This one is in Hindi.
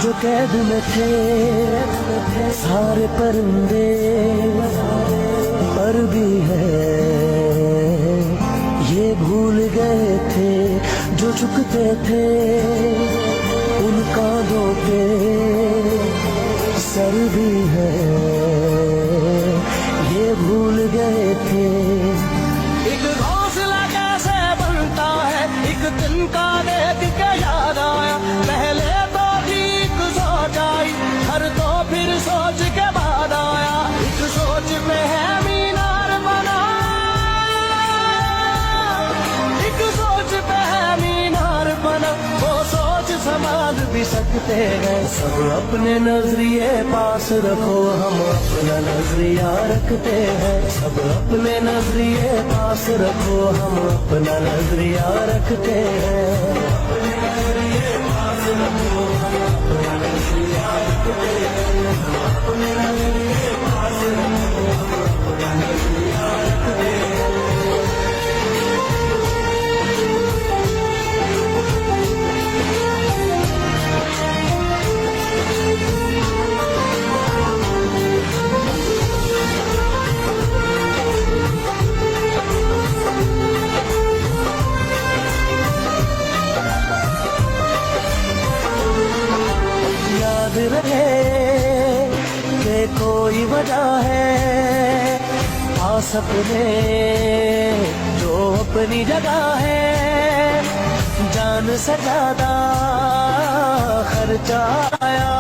जो कैद में थे सारे परिंदे, पर भी है ये भूल गए थे जो झुकते थे उन कांधों पे सर भी है, ये भूल गए थे। एक घोंसला कैसे बनता है एक दिन का देख के याद आया, पहले तो ठीक सोच आई हर तो फिर सोच के बाद आया, एक सोच में है मीनार बना, एक सोच पे है मीनार बना, वो सोच संभाल भी सकते हैं। सब अपने नजरिए पास रखो, हम अपना नजरिया रखते हैं। सब अपने नजरिए पास रखो, हम अपना नजरिया रखते हैं। अपने नजरिए पास रखो, हम अपना नजरिया रखते हैं। अपने नजरिए पास रखो, हम अपना नजरिया रखते हैं। याद रहे कि कोई वजह है पास अपने जो अपनी जगह है, जान से ज्यादा खर्चा आया